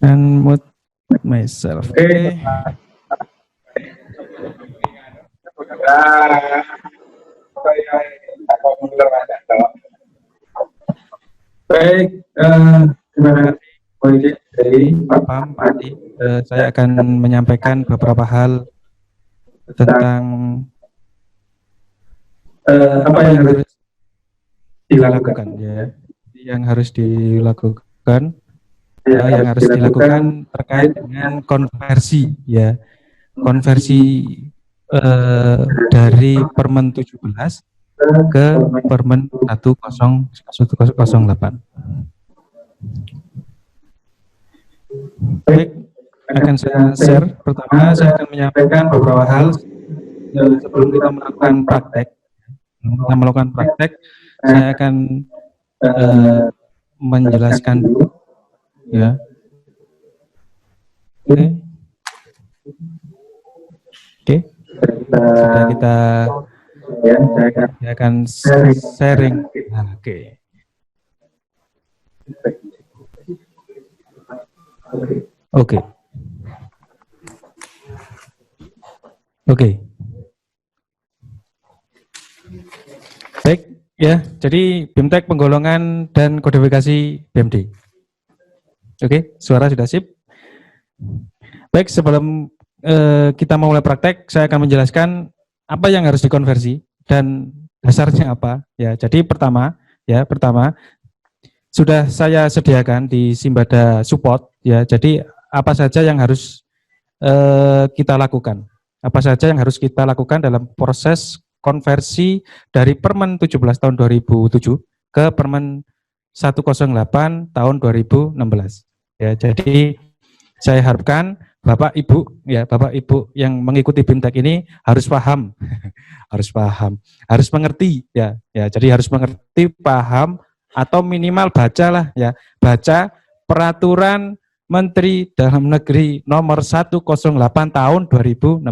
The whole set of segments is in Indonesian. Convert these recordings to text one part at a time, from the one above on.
Unmute myself. Oke. Baik, terima kasih dari Pak Pam, Pak Adi. Saya akan menyampaikan beberapa hal tentang apa yang harus dilakukan, ya. Yang harus dilakukan, yang harus dilakukan terkait dengan konversi, ya. Konversi dari Permen 17 ke Permen 108. Baik, akan saya share. Pertama, saya akan menyampaikan beberapa hal sebelum kita melakukan praktek. Kita melakukan praktek, saya akan menjelaskan dulu, ya. Oke. Sudah kita saya akan sharing. Oke. Oke. Oke. Baik, ya. Jadi BIMTEK penggolongan dan kodifikasi BMD. Oke, suara sudah sip. Baik, sebelum kita mulai praktek, saya akan menjelaskan apa yang harus dikonversi dan dasarnya apa. Ya, jadi pertama sudah saya sediakan di Simbada Support. Ya, jadi apa saja yang harus kita lakukan? Apa saja yang harus kita lakukan dalam proses konversi dari Permen 17 tahun 2007 ke Permen 108 tahun 2016. Ya, jadi saya harapkan Bapak Ibu, ya Bapak Ibu yang mengikuti BIMTEK ini harus paham, harus mengerti, ya. Jadi harus mengerti, paham, atau minimal bacalah, ya, baca Peraturan Menteri Dalam Negeri Nomor 108 Tahun 2016.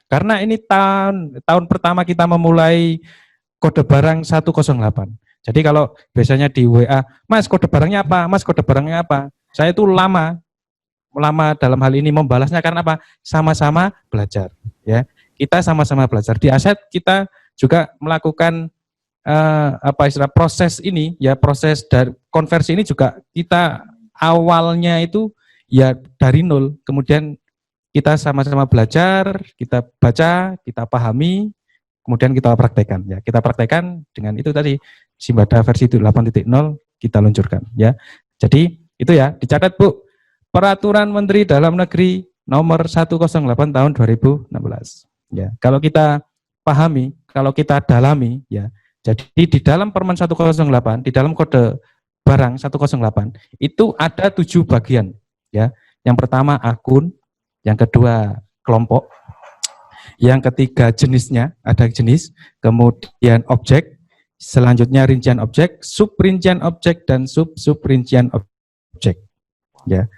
Karena ini tahun pertama kita memulai kode barang 108. Jadi kalau biasanya di WA, Mas kode barangnya apa? Mas kode barangnya apa? Saya itu lama dalam hal ini membalasnya karena apa? Sama-sama belajar, ya. Kita sama-sama belajar. Di aset kita juga melakukan proses ini, ya, proses dari konversi ini juga kita awalnya itu ya dari nol, kemudian kita sama-sama belajar, kita baca, kita pahami, kemudian kita praktekkan, ya. Kita praktekkan dengan itu tadi Simbada versi 8.0 kita luncurkan, ya. Jadi itu ya, dicatat Bu. Peraturan Menteri Dalam Negeri Nomor 108 Tahun 2016. Ya, kalau kita pahami, kalau kita dalami, ya. Jadi di dalam Permen 108, di dalam kode barang 108 itu ada 7 bagian, ya. Yang pertama akun, yang kedua kelompok, yang ketiga jenisnya, ada jenis, kemudian objek, selanjutnya rincian objek, subrincian objek, dan sub-subrincian objek. Ya.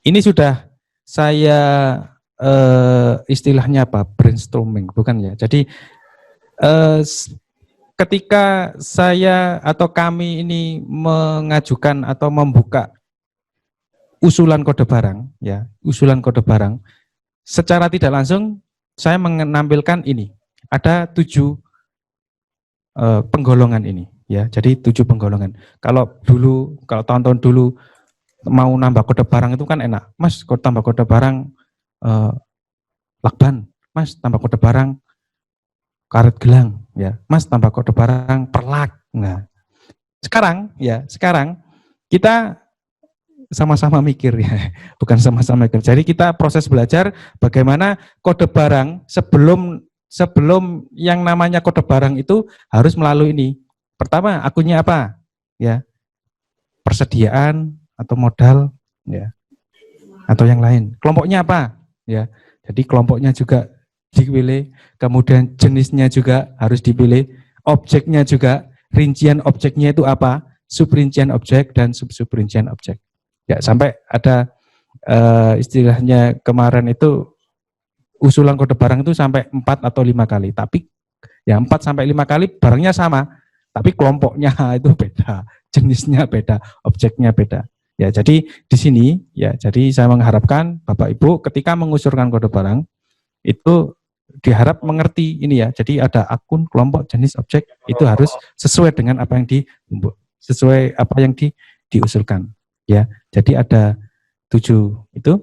Ini sudah saya istilahnya apa? Brainstorming, bukan ya? Jadi ketika saya atau kami ini mengajukan atau membuka usulan kode barang, ya, usulan kode barang, secara tidak langsung saya menampilkan ini. Ada 7 penggolongan ini, ya. Jadi 7 penggolongan. Kalau tahun-tahun dulu mau nambah kode barang itu kan enak. Mas, tambah kode barang lakban. Mas, tambah kode barang karet gelang, ya. Mas, tambah kode barang perlak. Nah, sekarang kita sama-sama mikir, ya. Bukan sama-sama mikir. Jadi kita proses belajar bagaimana kode barang sebelum yang namanya kode barang itu harus melalui ini. Pertama, akunnya apa? Ya. Persediaan atau modal, ya, atau yang lain. Kelompoknya apa? Ya, jadi kelompoknya juga dipilih, kemudian jenisnya juga harus dipilih, objeknya juga, rincian objeknya itu apa, subrincian objek dan sub-subrincian objek. Ya, sampai ada istilahnya kemarin itu usulan kode barang itu sampai 4 atau 5 kali, tapi ya 4 sampai 5 kali barangnya sama, tapi kelompoknya itu beda, jenisnya beda, objeknya beda. Ya, jadi di sini ya, jadi saya mengharapkan Bapak Ibu ketika mengusulkan kode barang itu diharap mengerti ini ya. Jadi ada akun, kelompok, jenis, objek itu harus sesuai dengan apa yang sesuai apa yang diusulkan. Ya, jadi ada 7 itu.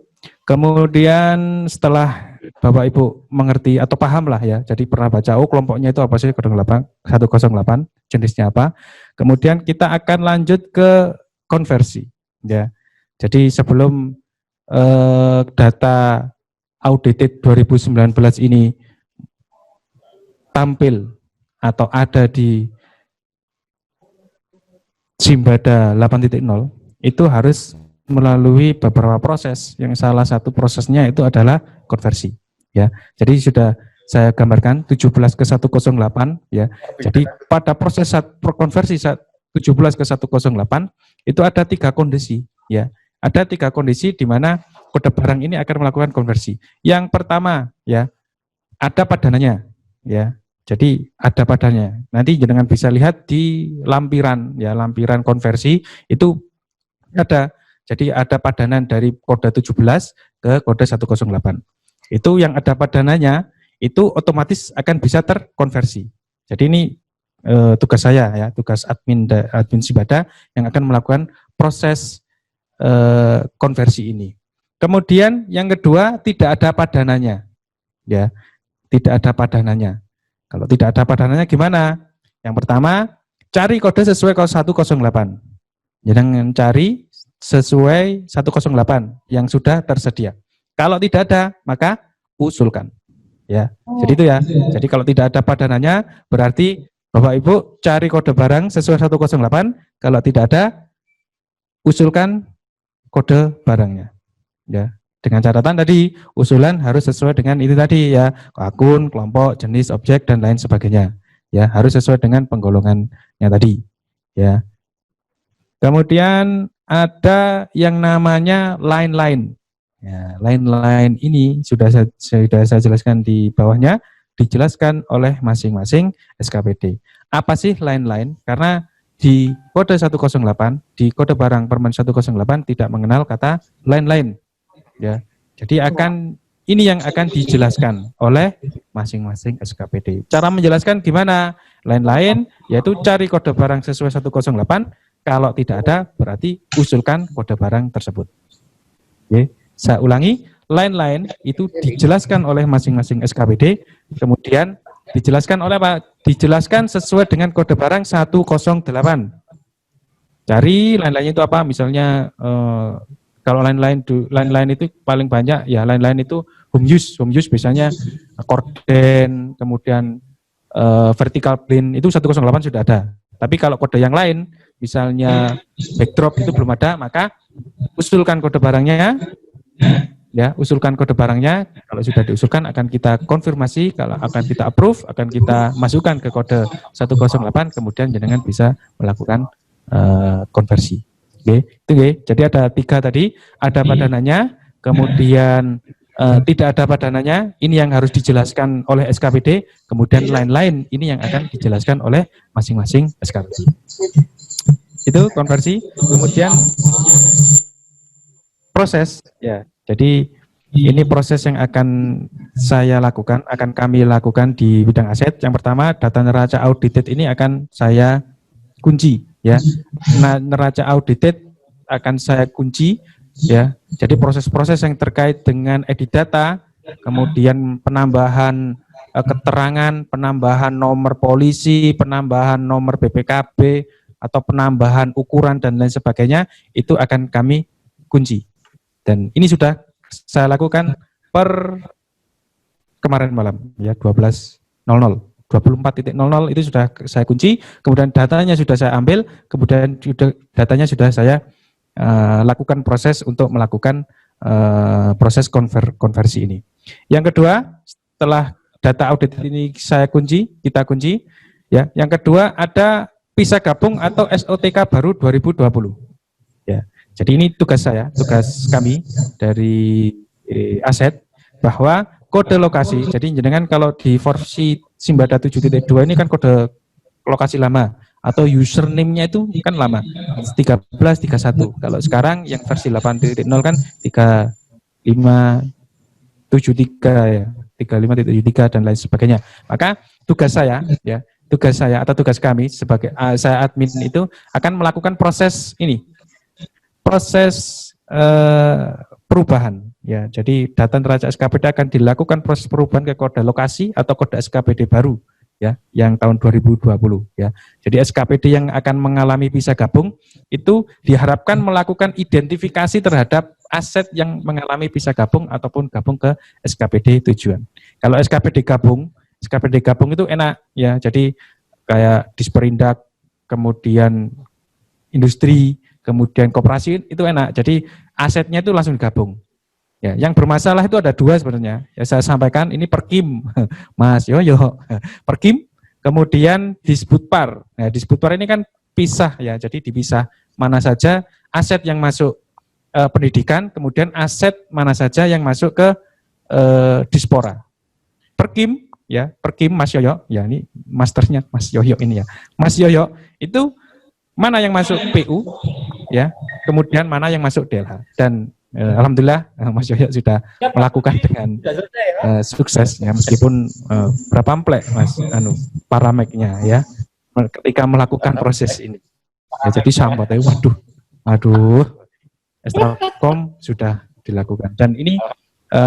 Kemudian setelah Bapak Ibu mengerti atau paham lah ya, jadi pernah baca, oh kelompoknya itu apa sih, 108, jenisnya apa. Kemudian kita akan lanjut ke konversi. Ya, jadi sebelum data audited 2019 ini tampil atau ada di Simbada 8.0, itu harus melalui beberapa proses. Yang salah satu prosesnya itu adalah konversi. Ya, jadi sudah saya gambarkan 17 ke 108 ya. Jadi pada proses konversi 17 ke 108 itu ada 3 kondisi ya. Ada 3 kondisi di mana kode barang ini akan melakukan konversi. Yang pertama ya, ada padanannya ya. Jadi ada padannya. Nanti jenengan bisa lihat di lampiran ya, lampiran konversi itu ada. Jadi ada padanan dari kode 17 ke kode 108. Itu yang ada padanannya itu otomatis akan bisa terkonversi. Jadi ini tugas saya ya, tugas admin Simbada yang akan melakukan proses konversi ini. Kemudian yang kedua tidak ada padanannya. Ya, tidak ada padanannya. Kalau tidak ada padanannya gimana? Yang pertama, cari kode sesuai kode 108. Jangan cari sesuai 108 yang sudah tersedia. Kalau tidak ada, maka usulkan. Ya, jadi itu ya. Jadi kalau tidak ada padanannya, berarti Bapak Ibu cari kode barang sesuai 108. Kalau tidak ada, usulkan kode barangnya. Ya, dengan catatan tadi usulan harus sesuai dengan itu tadi ya, akun, kelompok, jenis, objek dan lain sebagainya. Ya, harus sesuai dengan penggolongannya tadi. Ya. Kemudian ada yang namanya line-line. Ya, line-line ini sudah saya jelaskan di bawahnya, dijelaskan oleh masing-masing SKPD. Apa sih line-line? Karena di kode 108, di kode barang Permen 108 tidak mengenal kata line-line. Ya, jadi ini yang akan dijelaskan oleh masing-masing SKPD. Cara menjelaskan gimana? Line-line yaitu cari kode barang sesuai 108. Kalau tidak ada, berarti usulkan kode barang tersebut. Oke, saya ulangi, line-line itu dijelaskan oleh masing-masing SKPD, kemudian dijelaskan oleh apa? Dijelaskan sesuai dengan kode barang 108. Cari line-line itu apa? Misalnya kalau line-line itu paling banyak ya, line-line itu home use biasanya korden, kemudian vertical plane itu 108 sudah ada. Tapi kalau kode yang lain, misalnya backdrop itu belum ada, maka usulkan kode barangnya, ya usulkan kode barangnya. Kalau sudah diusulkan akan kita konfirmasi, kalau akan kita approve, akan kita masukkan ke kode 108, kemudian jenengan bisa melakukan konversi. Oke, itu oke. Jadi ada 3 tadi, ada padanannya, kemudian tidak ada padanannya, ini yang harus dijelaskan oleh SKPD, kemudian lain-lain ini yang akan dijelaskan oleh masing-masing SKPD. Itu konversi, kemudian proses ya. Jadi ini proses yang akan saya lakukan, akan kami lakukan di bidang aset. Yang pertama, data neraca audited ini akan saya kunci ya. Nah, neraca audited akan saya kunci ya. Jadi proses-proses yang terkait dengan edit data, kemudian penambahan keterangan, penambahan nomor polisi, penambahan nomor BPKB atau penambahan ukuran dan lain sebagainya, itu akan kami kunci. Dan ini sudah saya lakukan per kemarin malam ya, 12.00. 24.00 itu sudah saya kunci, kemudian datanya sudah saya ambil, kemudian datanya sudah saya lakukan proses untuk melakukan proses konversi ini. Yang kedua, setelah data audit ini kita kunci, ya. Yang kedua ada pisah gabung atau SOTK baru 2020. Ya. Jadi ini tugas kami dari aset, bahwa kode lokasi. Jadi jenengan kalau di versi Simbada 7.2 ini kan kode lokasi lama. atau username-nya itu kan lama 1331. Kalau sekarang yang versi 8.0 kan 3573 ya, 3573 dan lain sebagainya. Maka tugas saya ya, tugas saya atau tugas kami sebagai saya admin itu akan melakukan proses ini, proses perubahan ya. Jadi data neraca SKPD akan dilakukan proses perubahan ke kode lokasi atau kode SKPD baru ya, yang tahun 2020 ya. Jadi SKPD yang akan mengalami pisah gabung itu diharapkan melakukan identifikasi terhadap aset yang mengalami pisah gabung ataupun gabung ke SKPD tujuan. Kalau SKPD gabung itu enak ya. Jadi kayak Disperindak, kemudian industri, kemudian koperasi itu enak. Jadi asetnya itu langsung digabung. Ya, yang bermasalah itu ada dua sebenarnya. Ya saya sampaikan ini Perkim, Mas Yoyo. Perkim, kemudian Disputpar. Nah, Disputpar ini kan pisah ya. Jadi dipisah mana saja aset yang masuk pendidikan, kemudian aset mana saja yang masuk ke Dispora. Perkim ya, Perkim Mas Yoyo. Ya ini masternya Mas Yoyo ini ya. Mas Yoyo itu mana yang masuk PU ya, kemudian mana yang masuk DLH. Dan alhamdulillah Mas Yoyo sudah melakukan dengan sukses ya, meskipun berapa amplek Mas parameknya ya ketika melakukan proses ini. Ya, jadi sambat waduh Extracom sudah dilakukan dan ini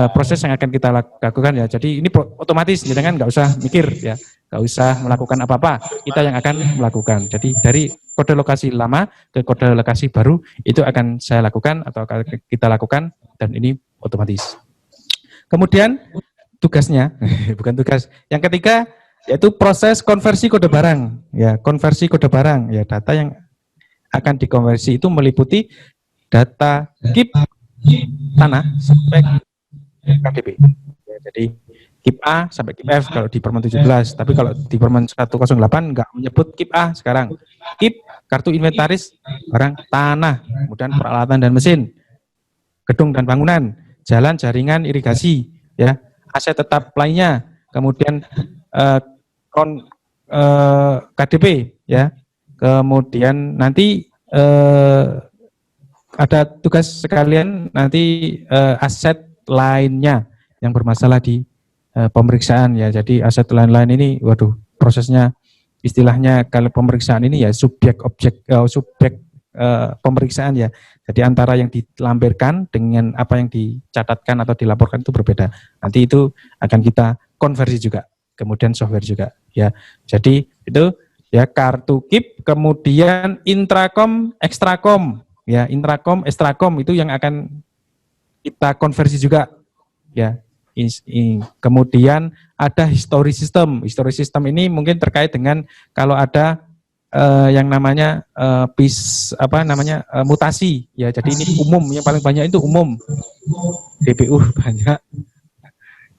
proses yang akan kita lakukan ya. Jadi ini otomatis, jangan nggak usah mikir ya, nggak usah melakukan apa-apa, kita yang akan melakukan. Jadi dari kode lokasi lama ke kode lokasi baru itu akan saya lakukan atau kita lakukan dan ini otomatis. Kemudian tugasnya, bukan tugas. Yang ketiga yaitu proses konversi kode barang. Ya, konversi kode barang. Ya, data yang akan dikonversi itu meliputi data KIP tanah sampai KDP. Ya, jadi KIP A sampai KIP F kalau di Permen 17, tapi kalau di Permen 108 enggak menyebut KIP A sekarang. KIP kartu inventaris barang tanah, kemudian peralatan dan mesin, gedung dan bangunan, jalan, jaringan, irigasi, ya, aset tetap lainnya, kemudian KDP, ya, kemudian nanti ada tugas sekalian nanti aset lainnya yang bermasalah di pemeriksaan ya. Jadi aset lain-lain ini, waduh, prosesnya istilahnya kalau pemeriksaan ini ya subjek pemeriksaan ya. Jadi antara yang dilampirkan dengan apa yang dicatatkan atau dilaporkan itu berbeda. Nanti itu akan kita konversi juga, kemudian software juga ya. Jadi itu ya kartu KIP, kemudian intrakom, ekstrakom ya, intrakom, ekstrakom itu yang akan kita konversi juga ya. Kemudian ada history system. History system ini mungkin terkait dengan kalau ada yang namanya mutasi ya. Jadi ini umum, yang paling banyak itu umum. DPU banyak.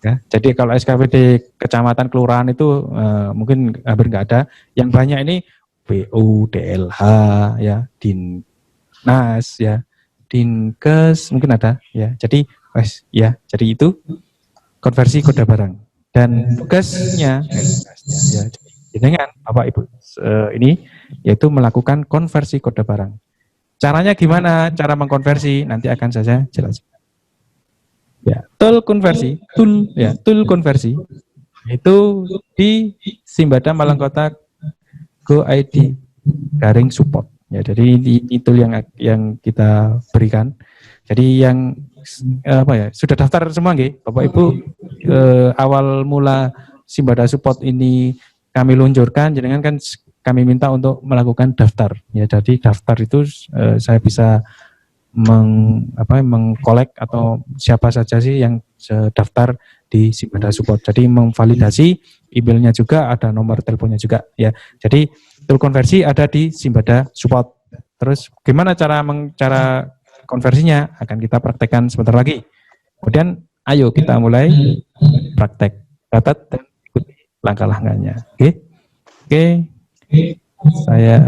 Ya, jadi kalau SKPD kecamatan kelurahan itu mungkin hampir nggak ada. Yang banyak ini BU, DLH ya, Dinas ya, Dinkes mungkin ada ya. Jadi ya, jadi itu konversi kode barang dan tugasnya ya, dengan Bapak Ibu ini yaitu melakukan konversi kode barang. Caranya gimana? Cara mengkonversi nanti akan saya jelaskan. Ya, tool konversi itu di Simbada Malang Kota Go ID garing support. Ya, jadi ini tool yang kita berikan. Jadi yang sudah daftar semua nggih, Bapak Ibu. Awal mula Simbada support ini kami luncurkan, jangan kan kami minta untuk melakukan daftar. Ya, jadi daftar itu saya bisa mengkolek atau siapa saja sih yang daftar di Simbada support. Jadi memvalidasi emailnya juga, ada nomor teleponnya juga ya. Jadi tool konversi ada di Simbada support. Terus gimana cara konversinya akan kita praktekkan sebentar lagi. Kemudian ayo kita mulai praktek. Catat dan ikuti langkah-langkahnya. Oke. Saya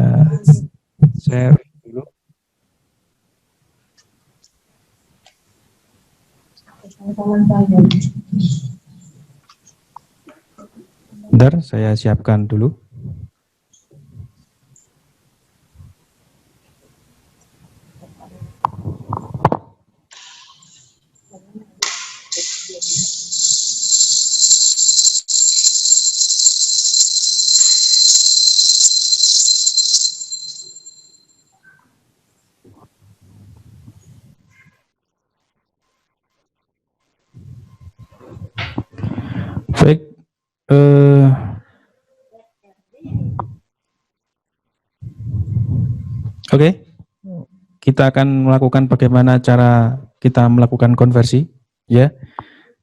share dulu. Bentar, saya siapkan dulu. Baik, oke, kita akan melakukan bagaimana cara kita melakukan konversi, ya.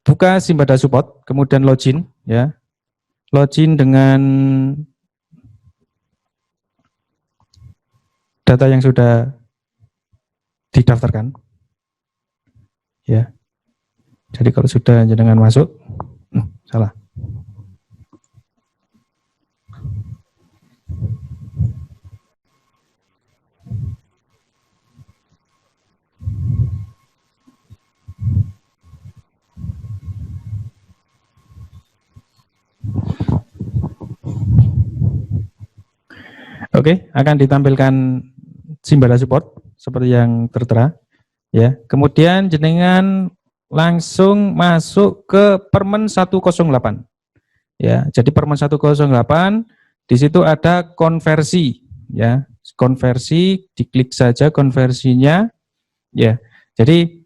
Buka Simbada Support, kemudian login, ya. Login dengan data yang sudah didaftarkan, ya. Jadi kalau sudah jenengan masuk, salah. Oke, akan ditampilkan Simbada Support seperti yang tertera, ya. Kemudian jenengan langsung masuk ke Permen 108. Ya, jadi Permen 108 di situ ada konversi, ya. Konversi, diklik saja konversinya, ya. Jadi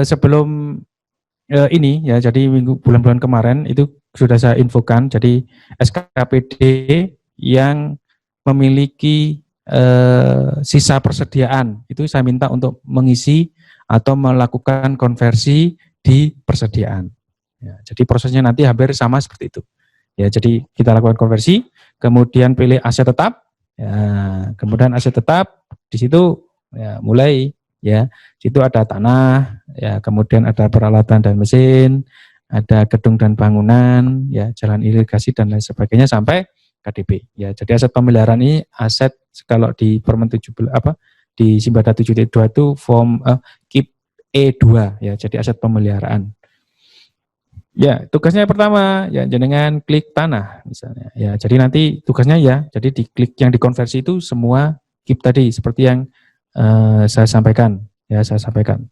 sebelum ini, ya, jadi bulan-bulan kemarin itu sudah saya infokan, jadi SKPD yang memiliki sisa persediaan itu saya minta untuk mengisi atau melakukan konversi di persediaan. Ya, jadi prosesnya nanti hampir sama seperti itu. Ya, jadi kita lakukan konversi, kemudian pilih aset tetap. Ya, kemudian aset tetap di situ ya, mulai, ya, situ ada tanah, ya, kemudian ada peralatan dan mesin, ada gedung dan bangunan, ya, jalan irigasi dan lain sebagainya sampai KDP. Ya, jadi aset pemeliharaan ini aset kalau di Permen 17 di Simbada 7.2 itu form KIP E2, ya, jadi aset pemeliharaan. Ya, tugasnya pertama ya jenengan klik tanah misalnya. Ya, jadi nanti tugasnya ya, jadi di klik yang dikonversi itu semua KIP tadi seperti yang saya sampaikan, ya, saya sampaikan.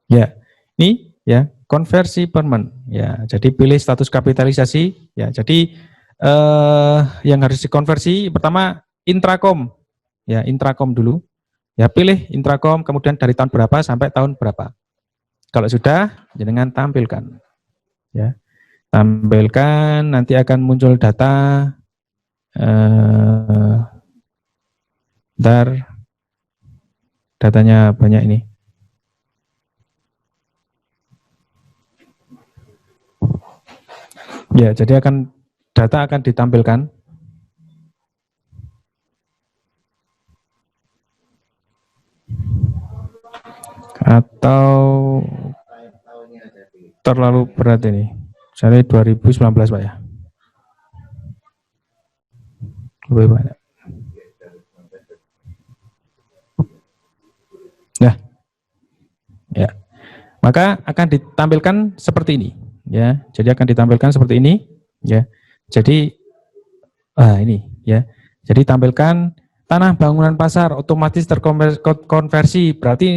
Ya, ini ya konversi permen. Ya, jadi pilih status kapitalisasi. Ya, jadi yang harus dikonversi pertama intrakom, ya, intrakom dulu. Ya, pilih intrakom, kemudian dari tahun berapa sampai tahun berapa. Kalau sudah, jenengan tampilkan, ya, tampilkan, nanti akan muncul data. Ntar datanya banyak ini. Ya, jadi data akan ditampilkan. Atau terlalu berat ini. Misalnya 2019 Pak, ya. Lebih banyak. Nah, ya. Maka akan ditampilkan seperti ini, ya. Jadi akan ditampilkan seperti ini, ya. Jadi ini, ya. Jadi tampilkan tanah bangunan pasar otomatis terkonversi. Berarti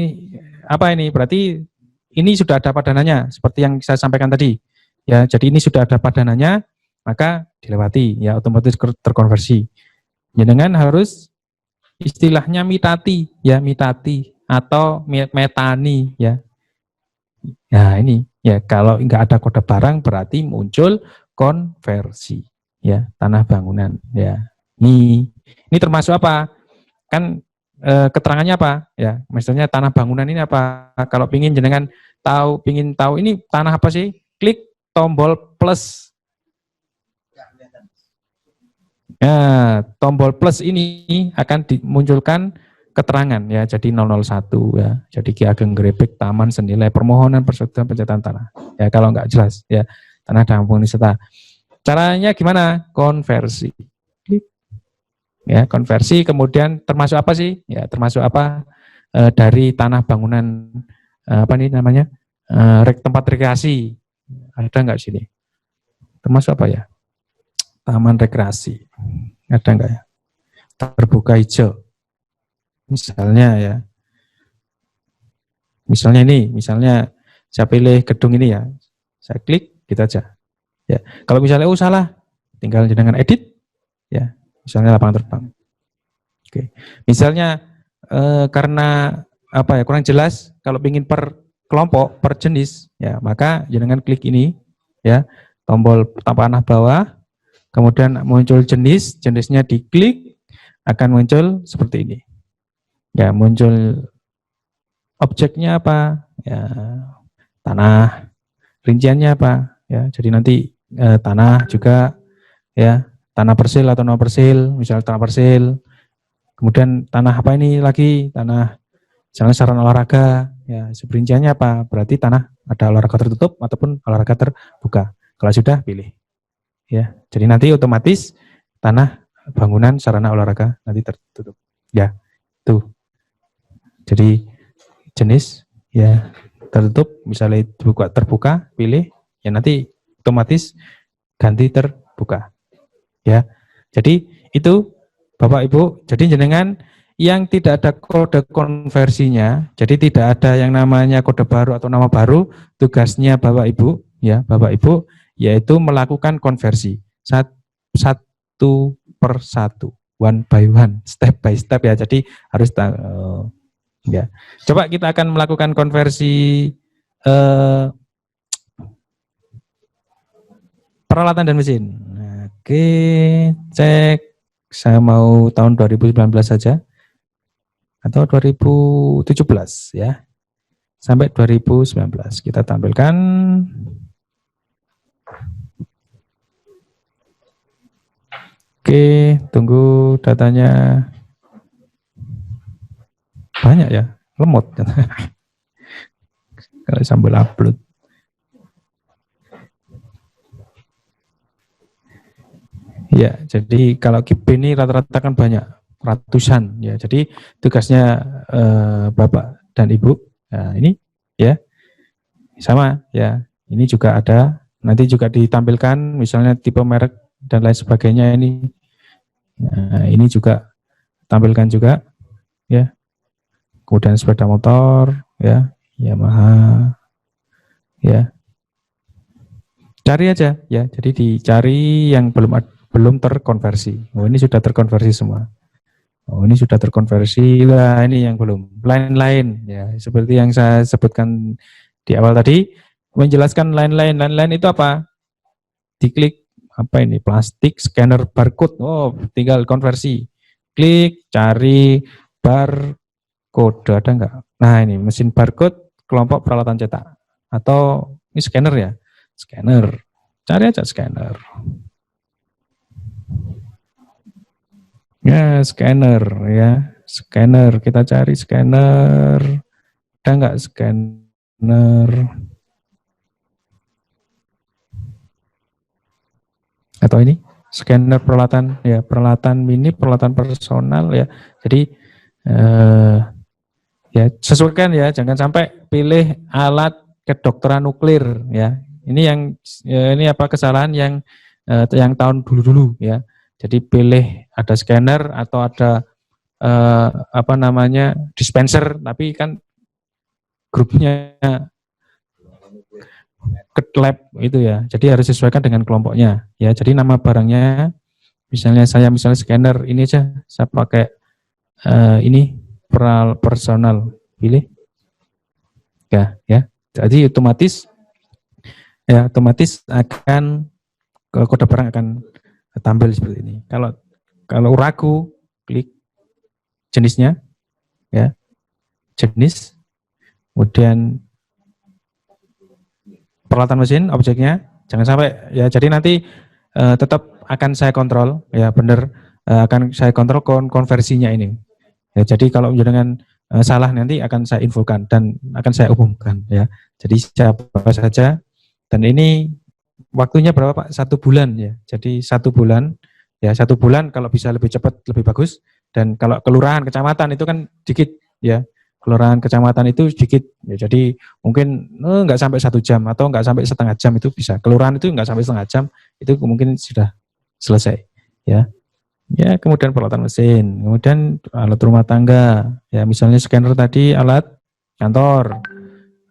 apa ini? Berarti ini sudah ada padanannya seperti yang saya sampaikan tadi. Ya, jadi ini sudah ada padanannya, maka dilewati, ya, otomatis terkonversi. Jenengan harus istilahnya mitati, ya, mitati atau metani, ya. Nah, ini ya, kalau nggak ada kode barang berarti muncul konversi, ya, tanah bangunan, ya. Ini termasuk apa? Kan keterangannya apa, ya? Misalnya tanah bangunan ini apa? Kalau pingin jenengan pingin tahu ini tanah apa sih? Klik tombol plus. Nah, tombol plus ini akan dimunculkan keterangan, ya, jadi 001, ya, jadi Ki Ageng Grebek Taman senilai permohonan persetujuan pencatatan tanah, ya, kalau nggak jelas, ya, tanah dan bangunan serta caranya gimana? Konversi, klik, ya, konversi, kemudian termasuk apa sih? Ya, termasuk apa dari tanah bangunan apa nih namanya tempat rekreasi, ada nggak sini? Termasuk apa ya? Taman rekreasi, ada nggak ya? Terbuka hijau. Misalnya, ya, misalnya ini, misalnya saya pilih gedung ini ya, saya klik gitu aja. Ya, kalau misalnya salah, tinggal dengan edit, ya, misalnya lapangan terbang. Oke, misalnya karena apa ya kurang jelas, kalau ingin per kelompok, per jenis, ya maka dengan klik ini, ya, tombol panah bawah, kemudian muncul jenis, jenisnya diklik, akan muncul seperti ini. Ya, muncul objeknya apa, ya, tanah, rinciannya apa, ya, jadi nanti tanah juga, ya, tanah persil atau non persil, misalnya tanah persil, kemudian tanah apa ini lagi, tanah misalnya sarana olahraga, ya, rinciannya apa, berarti tanah ada olahraga tertutup ataupun olahraga terbuka. Kalau sudah pilih, ya, jadi nanti otomatis tanah bangunan sarana olahraga nanti tertutup, ya, tuh, jadi jenis, ya, tertutup, misalnya terbuka, pilih, ya nanti otomatis ganti terbuka, ya. Jadi itu Bapak Ibu, jadi jenengan yang tidak ada kode konversinya, jadi tidak ada yang namanya kode baru atau nama baru, tugasnya Bapak Ibu, ya Bapak Ibu, yaitu melakukan konversi satu per satu, one by one, step by step ya. Jadi harus ya. Coba kita akan melakukan konversi peralatan dan mesin. Oke, cek. Saya mau tahun 2019 saja. Atau 2017 ya. Sampai 2019 kita tampilkan. Oke, tunggu datanya. Banyak ya, lemot. Kalau sambil upload. Ya, jadi kalau KIP ini rata-rata kan banyak, ratusan ya. Jadi tugasnya Bapak dan Ibu, nah ini ya sama ya. Ini juga ada, nanti juga ditampilkan misalnya tipe merek dan lain sebagainya ini. Nah, ini juga tampilkan juga ya. Kemudian sepeda motor ya, Yamaha ya. Cari aja ya. Jadi dicari yang belum terkonversi. Oh, ini sudah terkonversi semua. Oh, ini sudah terkonversi. Lah, ini yang belum. Lain-lain ya, seperti yang saya sebutkan di awal tadi, menjelaskan lain-lain itu apa? Diklik apa ini? Plastik scanner barcode. Oh, tinggal konversi. Klik, cari barcode, ada enggak? Nah, ini mesin barcode kelompok peralatan cetak. Atau ini scanner ya? Scanner. Cari aja scanner. Ya, scanner ya. Scanner, kita cari scanner. Ada enggak scanner? Atau ini scanner peralatan ya, peralatan mini, peralatan personal ya. Jadi ya sesuaikan ya, jangan sampai pilih alat kedokteran nuklir ya. Ini yang ini apa kesalahan yang tahun dulu-dulu ya. Jadi pilih ada scanner atau ada apa namanya dispenser, tapi kan grupnya ke lab itu ya. Jadi harus sesuaikan dengan kelompoknya ya. Jadi nama barangnya misalnya saya scanner ini aja, saya pakai ini personal, pilih ya ya. Jadi otomatis akan kode barang akan tampil seperti ini. Kalau ragu, klik jenisnya ya, jenis, kemudian peralatan mesin, objeknya, jangan sampai ya. Jadi nanti tetap akan saya kontrol ya, benar, akan saya kontrol konversinya ini. Ya, jadi kalau dengan salah nanti akan saya infokan dan akan saya umumkan ya. Jadi siapa saja, dan ini waktunya berapa Pak? 1 bulan ya. Jadi 1 bulan ya, 1 bulan kalau bisa lebih cepat lebih bagus. Dan kalau kelurahan kecamatan itu kan dikit ya. Kelurahan kecamatan itu sedikit ya, jadi mungkin nggak sampai 1 jam atau nggak sampai setengah jam itu bisa. Kelurahan itu nggak sampai setengah jam itu mungkin sudah selesai ya. Ya, kemudian peralatan mesin, kemudian alat rumah tangga ya, misalnya scanner tadi alat kantor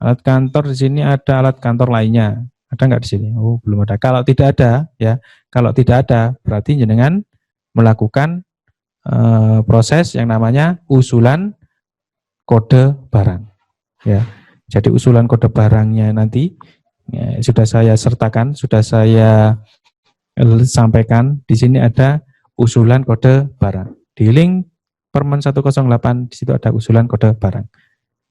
Alat kantor di sini ada alat kantor lainnya. Ada nggak di sini? Oh, belum ada. Kalau tidak ada, ya, kalau tidak ada, berarti jenengan melakukan proses yang namanya usulan kode barang. Ya, jadi usulan kode barangnya nanti ya, sudah saya sertakan, sudah saya sampaikan. Di sini ada usulan kode barang. Di link Permen 108 di situ ada usulan kode barang.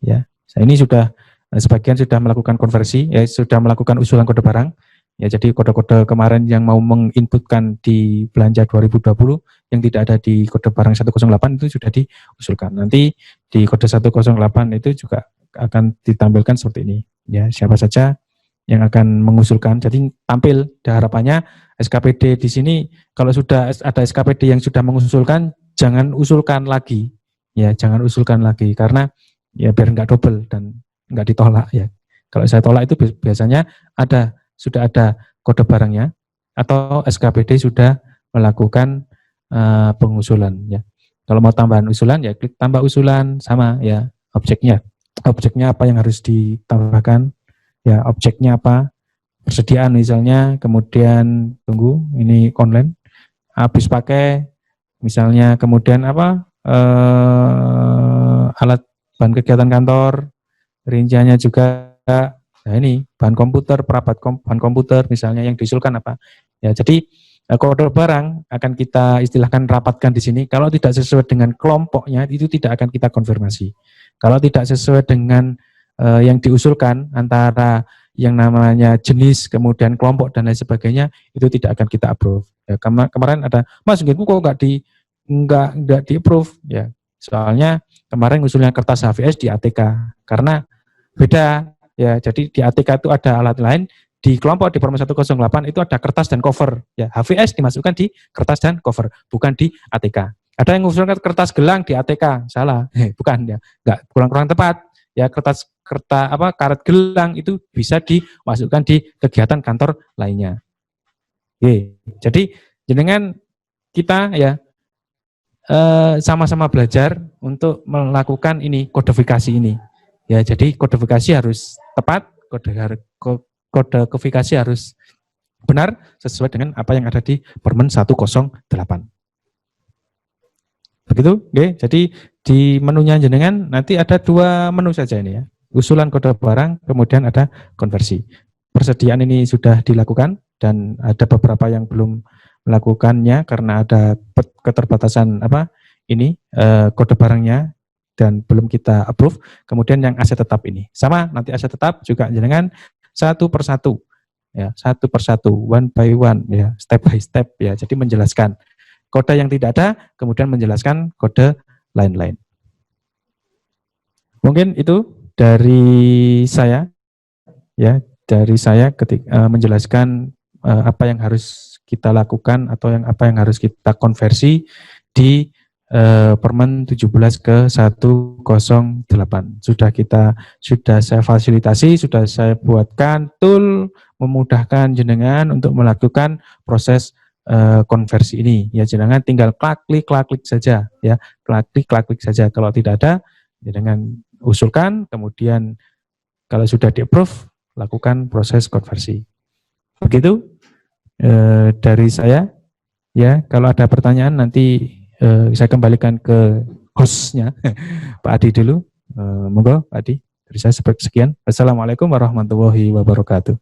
Ya, saya ini sudah sebagian sudah melakukan konversi, ya sudah melakukan usulan kode barang. Ya, jadi kode-kode kemarin yang mau menginputkan di belanja 2020 yang tidak ada di kode barang 108 itu sudah diusulkan. Nanti di kode 108 itu juga akan ditampilkan seperti ini. Ya, siapa saja yang akan mengusulkan. Jadi tampil harapannya SKPD di sini kalau sudah ada SKPD yang sudah mengusulkan jangan usulkan lagi. Ya, jangan usulkan lagi karena ya biar nggak double dan nggak ditolak ya. Kalau saya tolak itu biasanya sudah ada kode barangnya atau SKPD sudah melakukan pengusulan ya. Kalau mau tambahan usulan ya klik tambah usulan sama ya objeknya. Objeknya apa yang harus ditambahkan? Ya objeknya apa? Persediaan misalnya, kemudian tunggu ini online habis pakai misalnya, kemudian apa? Alat bahan kegiatan kantor, rinciannya juga. Nah ini bahan komputer, perabot bahan komputer misalnya yang diusulkan apa. Ya jadi kode barang akan kita istilahkan rapatkan di sini. Kalau tidak sesuai dengan kelompoknya itu tidak akan kita konfirmasi. Kalau tidak sesuai dengan yang diusulkan antara yang namanya jenis kemudian kelompok dan lain sebagainya itu tidak akan kita approve. Ya, kemarin ada Mas kok nggak di approve ya. Soalnya kemarin usulnya kertas HVS di ATK karena beda. Ya, jadi di ATK itu ada alat lain, di kelompok di Permen 108 itu ada kertas dan cover. Ya, HVS dimasukkan di kertas dan cover, bukan di ATK. Ada yang mengusulkan kertas gelang di ATK, salah, bukan ya, nggak kurang tepat. Ya, karet gelang itu bisa dimasukkan di kegiatan kantor lainnya. Oke, jadi jenengan kita ya sama-sama belajar untuk melakukan ini kodifikasi ini. Ya, jadi kodifikasi harus tepat, kodifikasi harus benar sesuai dengan apa yang ada di Permen 108. Begitu, oke. Jadi di menunya jenengan nanti ada 2 menu saja ini ya. Usulan kode barang, kemudian ada konversi. Persediaan ini sudah dilakukan dan ada beberapa yang belum melakukannya karena ada keterbatasan kode barangnya dan belum kita approve. Kemudian yang aset tetap ini sama, nanti aset tetap juga jenengan satu persatu ya, satu persatu, one by one ya, step by step ya. Jadi menjelaskan kode yang tidak ada, kemudian menjelaskan kode lain-lain. Mungkin itu dari saya ya, dari saya ketika menjelaskan apa yang harus kita lakukan atau apa yang harus kita konversi di Permen 17 ke 108. Sudah saya fasilitasi, sudah saya buatkan tool memudahkan jenengan untuk melakukan proses konversi ini. Ya, jenengan tinggal klik saja ya, klik saja. Kalau tidak ada, jenengan usulkan, kemudian kalau sudah di-approve, lakukan proses konversi. Begitu dari saya. Ya, kalau ada pertanyaan nanti saya kembalikan ke hostnya, Pak Adi dulu. Monggo, Pak Adi. Dari saya sekian. Assalamualaikum warahmatullahi wabarakatuh.